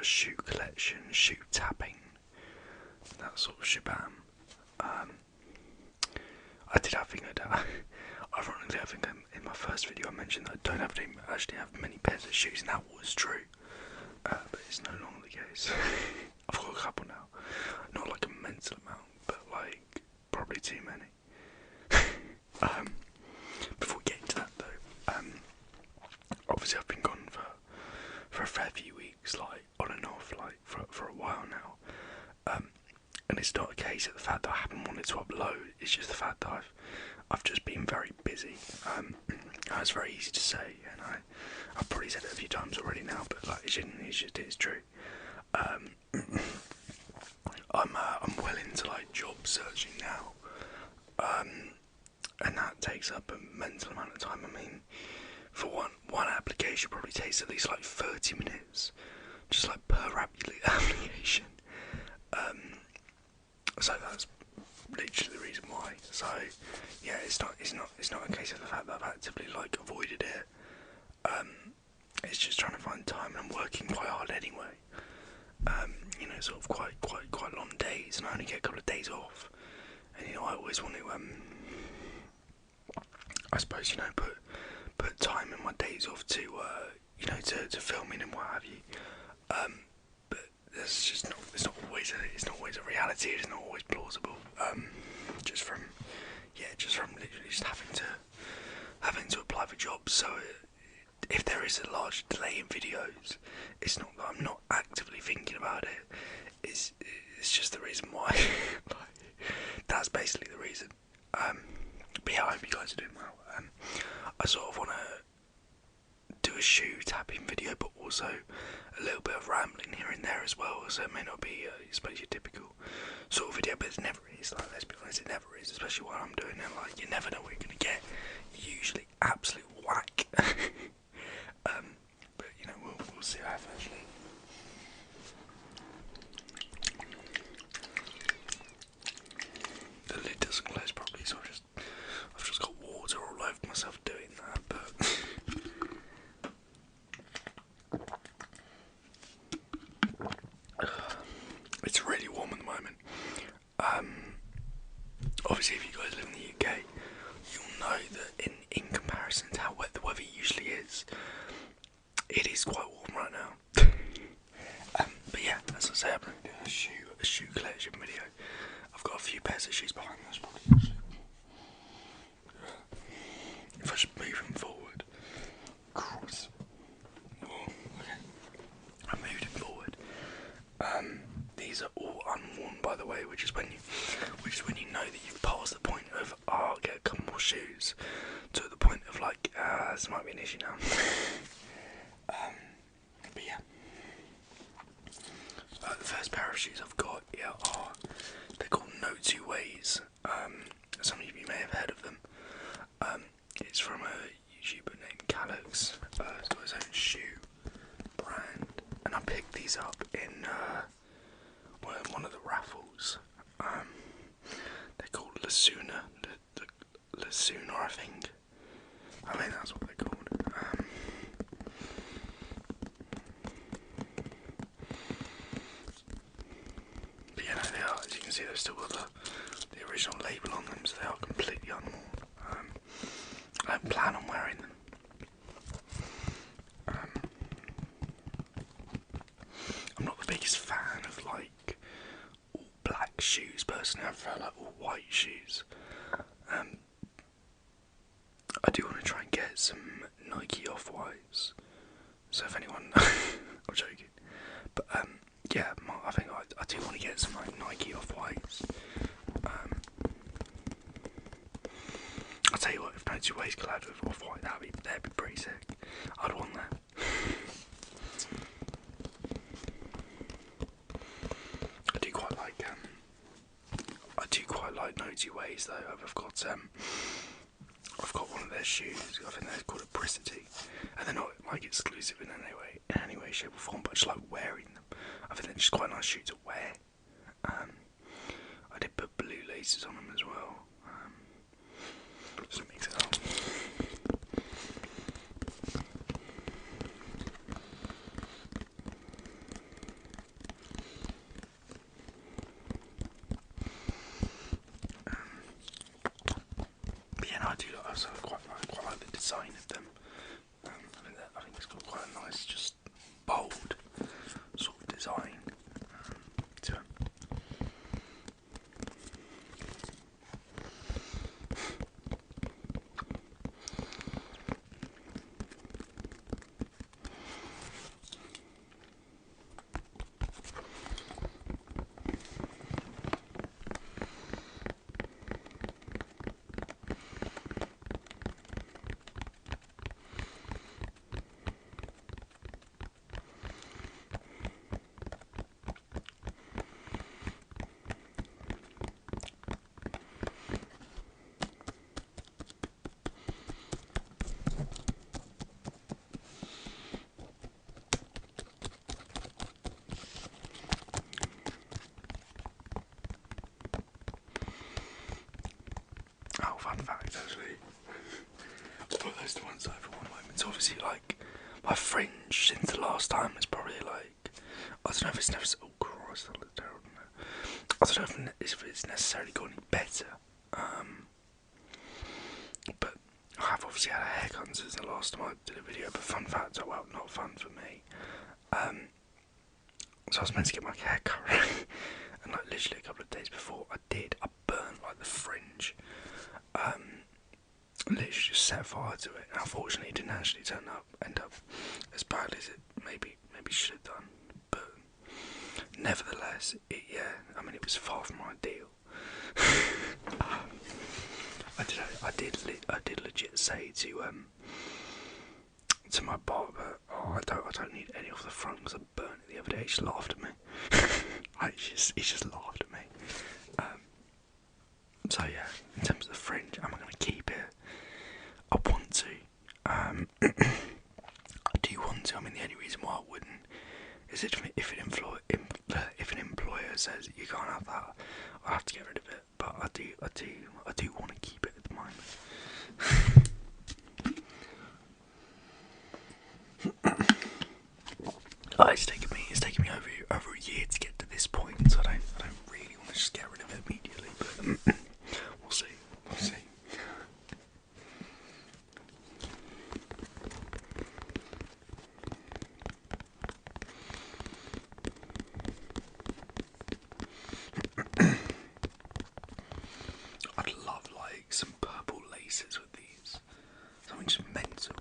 shoe collection, shoe tapping, that sort of shabam. I did have ironically, I think in my first video I mentioned that I don't actually have many pairs of shoes, and that was true. But it's no longer the case. I've got a couple now. Not like a mental amount, but like probably too many. Before we get into that though, obviously I've been gone for a fair few weeks, like on and off, like for a while now. And it's not a case of the fact that I haven't wanted to upload. It's just the fact that I've just been very busy. It's very easy to say, and I've probably said it a few times already now, but like it's true. I'm well into like job searching now, and that takes up a mental amount of time. I mean, for one application probably takes at least like 30 minutes, just like per application. So that's literally the reason why. So yeah, it's not a case of the fact that I've actively like avoided it. It's just trying to find time, and I'm working quite hard anyway. Sort of quite long days, and I only get a couple of days off. And I always want to I suppose put time in my days off to to filming and what have you. But it's just not always a reality. It's not always plausible. Just from literally just having to apply for jobs. So if there is a large delay in videos, it's not that I'm not actively thinking about it. It's just the reason why. That's basically the reason. But yeah, I hope you guys are doing well. I sort of want to do a shoe tapping video, but also a little bit of rambling here and there as well. So it may not be, I suppose, your typical sort of video, but it never is. Like, let's be honest, it never is. Especially while I'm doing it. Like, you never know what you're gonna get. Usually, absolute whack. But we'll see how eventually. The lid doesn't close properly, so I've just got water all over myself doing that. But it's really warm at the moment. Obviously, if you guys live in the UK, you'll know that in comparison to how wet the weather usually is, it is quite warm right now. But yeah, as I say, I'm going to do a shoe collection video. I've got a few pairs of shoes behind us, probably. If I should move them forward. Cross. Oh, okay. I moved it forward. These are all unworn, by the way, which is when you know that you've passed the point of I'll get a couple more shoes, to the point of like this might be an issue now. But yeah, the first pair of shoes I've got they're called No Two Ways. Some of you may have heard of them. It's from a YouTuber named Calix. He's got his own shoe brand, and I picked these up in one of the raffles. They're called Lasuna, Lasuna, I think. I mean, that's what they're called. But yeah, no, they are. As you can see, they've still got the original label on them, so they are completely unworn. I don't plan on wearing them. I'm not the biggest fan of like all black shoes personally. I prefer like all white shoes. I do want to try and get some Nike Off-Whites. So if anyone, I'm joking, but yeah, I think I do want to get some like Nike Off-Whites. I'll tell you what, if No Two Ways collabed with Off-White, that'd be pretty sick. I'd want that. I do quite like No Two Ways though. I've got one of their shoes. I think they're called a Pricity, and they're not like exclusive in any way, shape or form. But I just like wearing them. I think they're just quite a nice shoe to wear. I did put blue laces on them as well. Just mix it up. yeah, no, I do. I quite like the design of them. I think it's got quite a nice, just bold sort of design to it. Oh, fun fact actually. I'll put those to one side for one moment. So obviously, like, my Fringe since the last time is probably like, I don't know if it's never. Oh Christ, that looks terrible. I don't know if it's necessarily got any better. But I have obviously had a haircut since the last time I did a video. But fun fact, well, not fun for me. So I was meant to get my hair cut, and like literally a couple of days before I burnt like the Fringe. Literally just set fire to it, and unfortunately it didn't actually end up as bad as it maybe should have done. But nevertheless, it was far from ideal. I did legit say to my barber, oh, I don't need any of the front because I burnt it the other day. He just laughed at me. He just laughed at me. So yeah, in terms of the Fringe, am I going to keep it? I want to. I do want to. I mean, the only reason why I wouldn't is if an employer says you can't have that, I'll have to get rid of it. But I do want to keep it at the moment. It's taken me over a year to get to this point, so I don't really want to just get rid of it immediately. But we'll see. I'd love like some purple laces with these. Something just mental.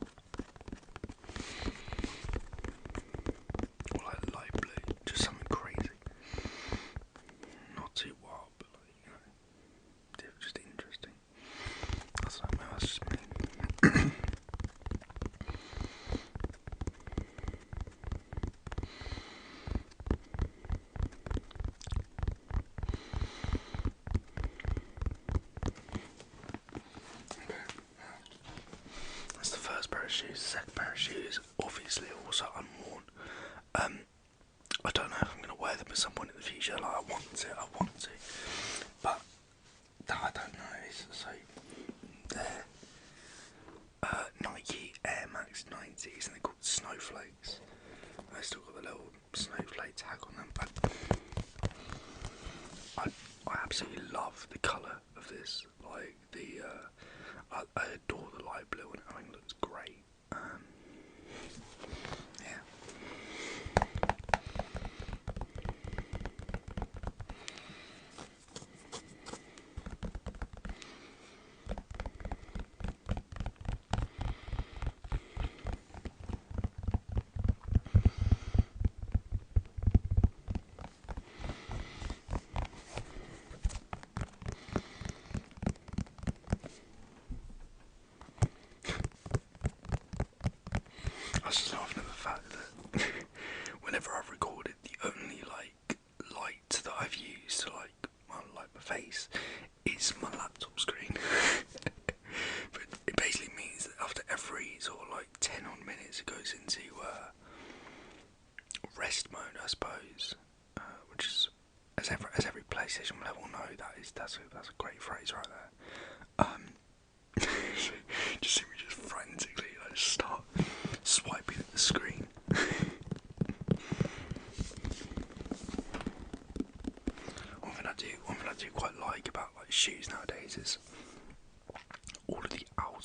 Or like light blue, just something crazy. Not too wild, but like, just interesting. That's just me. That's the first pair of shoes. The second pair of shoes, obviously, also unworn. I don't know if I'm going to wear them at some point in the future. Like, I want to, but I don't know. So they're Nike Air Max 90s, and they're called Snowflakes. They still got the little snowflake tag on them, but I absolutely love the colour of this. Like I adore the light blue, and I think it looks great. Yeah.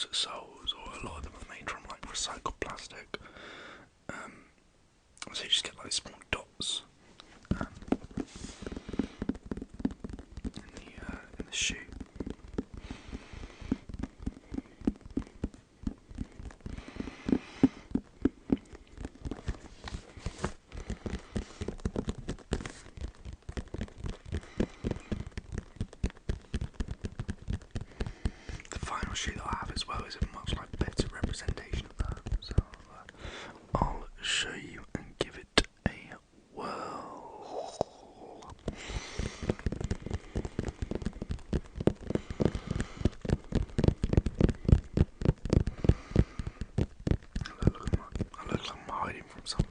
concert soles, or a lot of them are made from like recycled plastic. So you just get like small dots in the shoe. The final shoe that I have as well is a much like better representation of that. So I'll show you and give it a whirl. I look like I'm hiding from something.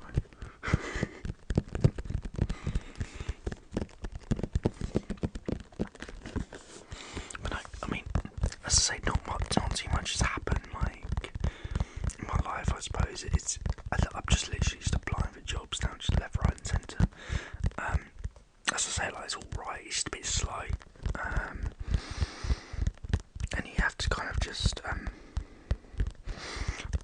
But I mean, as I say, not too much has happened. Like in my life, I suppose I'm just literally just applying for jobs now, just left, right, and centre. As I say, like it's all right. It's just a bit slow, and you have to kind of just, I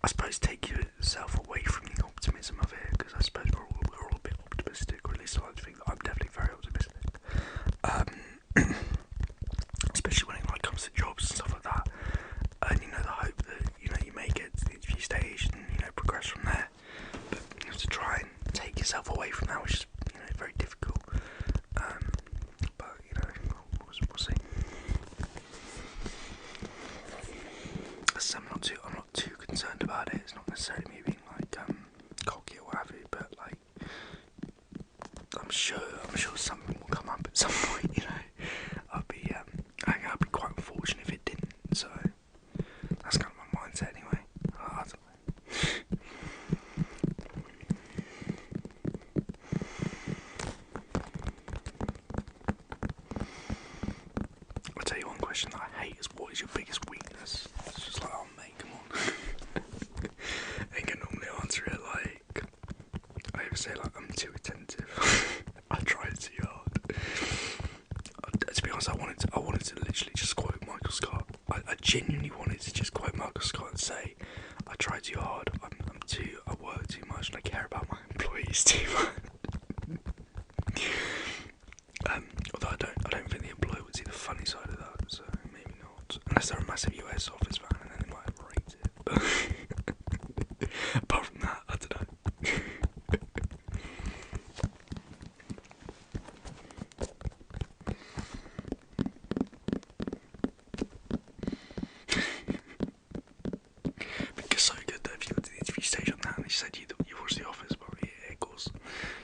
suppose, take yourself away from the optimism of it, because I suppose we're all a bit optimistic, or at least I like to think that I'm definitely very optimistic. Especially when it like comes to jobs and stuff like that, and the hope that you may get to the interview stage and progress from there. But you have to try and take yourself away from that, which is very difficult. But we'll see. So I'm not too concerned about it. It's not necessarily me being like cocky or what have you, but like I'm sure something will come up at some point. I'd be quite unfortunate if it didn't. So that's kind of my mindset anyway. I don't know. I'll tell you one question that I hate is, what is your biggest weakness? It's just like, oh mate, come on. I can normally answer it like, I ever say like, I'm too attentive. I try too hard. To be honest, I wanted to literally just quote Michael Scott. I genuinely wanted to just quote Michael Scott and say, I try too hard, I work too much, and I care about my employees too much. Although I don't think the employer would see the funny side of that, so maybe not. Unless they're a massive US Office fan, and then they might rate it. But apart from that, I don't know. Because so good that if you got to the interview stage on that and they said you watched The Office, but yeah, of course,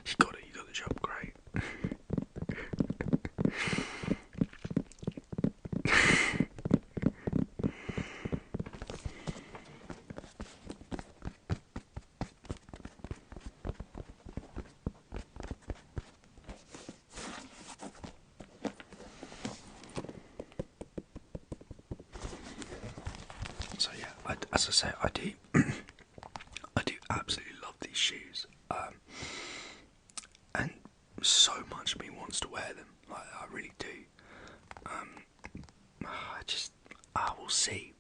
you got the job, great. So yeah, as I say, I do absolutely love these shoes, and so much of me wants to wear them. Like I really do. We'll see.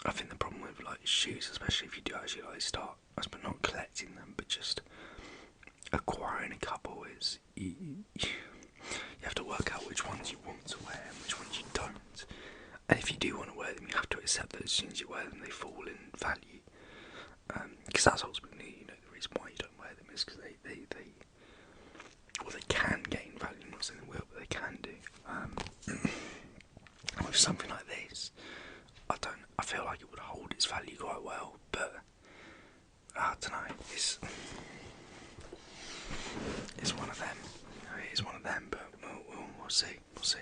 I think the problem with like shoes, especially if you do actually like start, I suppose not collecting them, but just acquiring a couple, is you have to work out which ones you want to wear and which ones you don't. And if you do want to wear them, you have to accept that as soon as you wear them, they fall in value. Because that's ultimately, the reason why you don't wear them is because they can gain value. I'm not saying they will, but they can do. And with something like this, I feel like it would hold its value quite well, but I don't know. It's one of them. It is one of them, but we'll see. We'll see.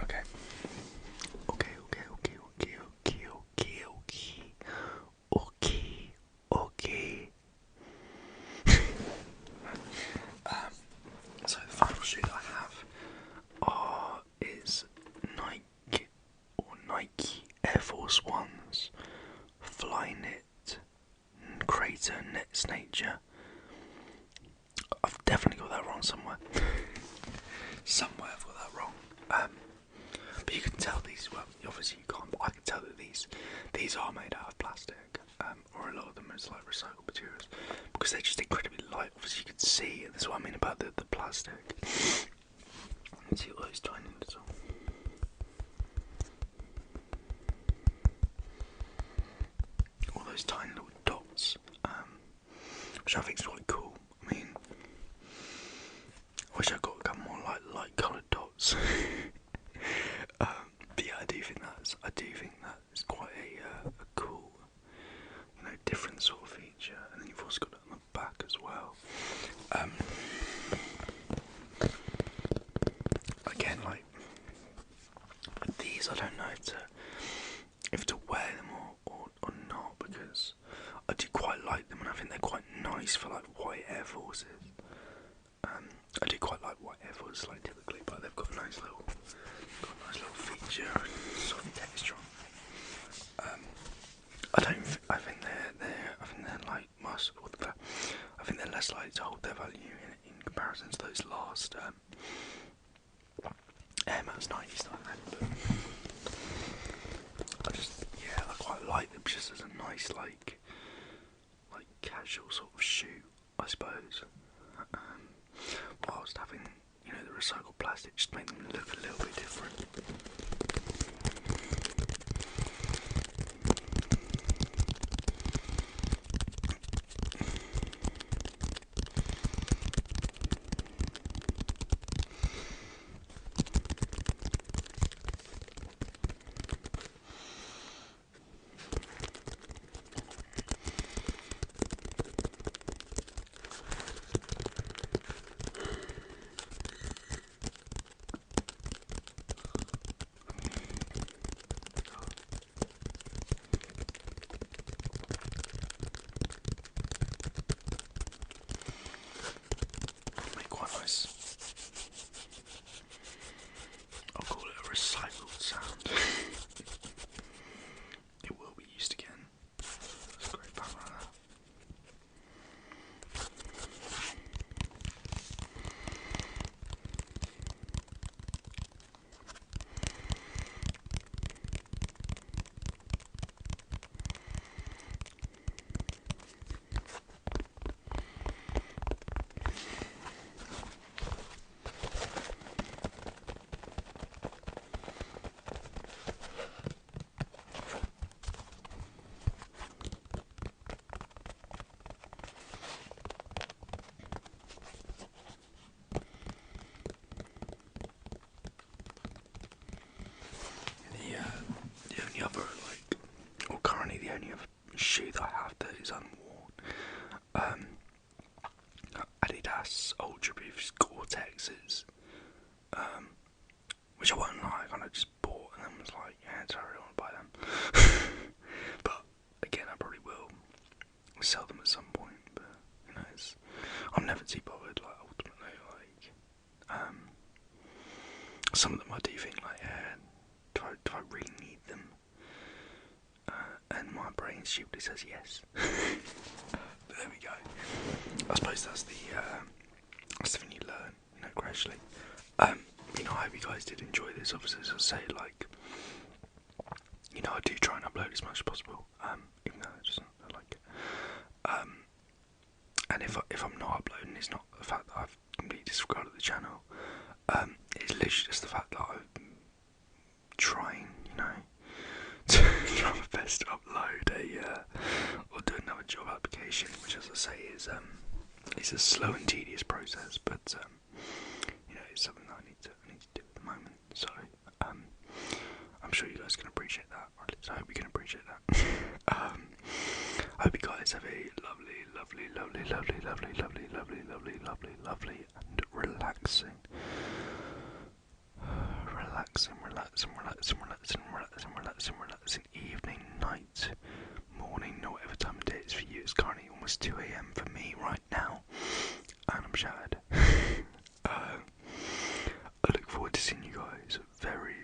Okay. So the final shoe that I have is Nike Air Force Ones Flyknit it's nature. I've definitely got that wrong somewhere. Somewhere I've got that wrong. But you can tell these, well, obviously you can't, but I can tell that these are made out of plastic, or a lot of them is like recycled materials, because they're just incredibly light. Obviously you can see, and that's what I mean about the plastic. See all those tiny little... all those tiny little dots, which I think is quite cool. I mean, I wish I got a couple more light coloured dots. But yeah, I do think that's quite a cool, different sort of feature. And then you've also got it on the back as well. Again, like these, I don't know if to wear them or not, because I do quite like them, and I think they're quite nice for like white Air Forces. I do quite like white Air Forces, like typically, but they've got a nice little feature and soft texture on. I think they're like must. I think they're less likely to hold their value in comparison to those last Air Max 90s that I had. But I quite like them just as a nice like casual sort of shoe, I suppose. Whilst having, the recycled plastic just make them look a little bit different. I'll call it a recycled sound. It will be used again. That's a great band right there. The only other shoe that I have that is unworn, Adidas Ultra Boost Gore-Texes, which I won't lie, I kind of just bought and then was like, yeah, I really want to buy them. But again, I probably will sell them at some point. But I'm never too bothered. Like ultimately, some of them I do think like, yeah, do I really need them? And my brain stupidly says yes. But there we go. I suppose that's the thing you learn, gradually. I hope you guys did enjoy this. Obviously, as I say, I do try and upload as much as possible, even though I like it. And if I'm not uploading, it's not the fact that I've completely disregarded the channel. It's literally just the fact that I'm trying, to try my best to upload or do another job application, which, as I say, is a slow and tedious process, but it's something that I need to do at the moment. So I'm sure you guys can appreciate that, or at least I hope you can appreciate that. I hope you guys have a lovely and relaxing evening, night, morning, or whatever time of day it is for you. It's currently almost 2 AM for me right now, and I'm shattered. I look forward to seeing you guys very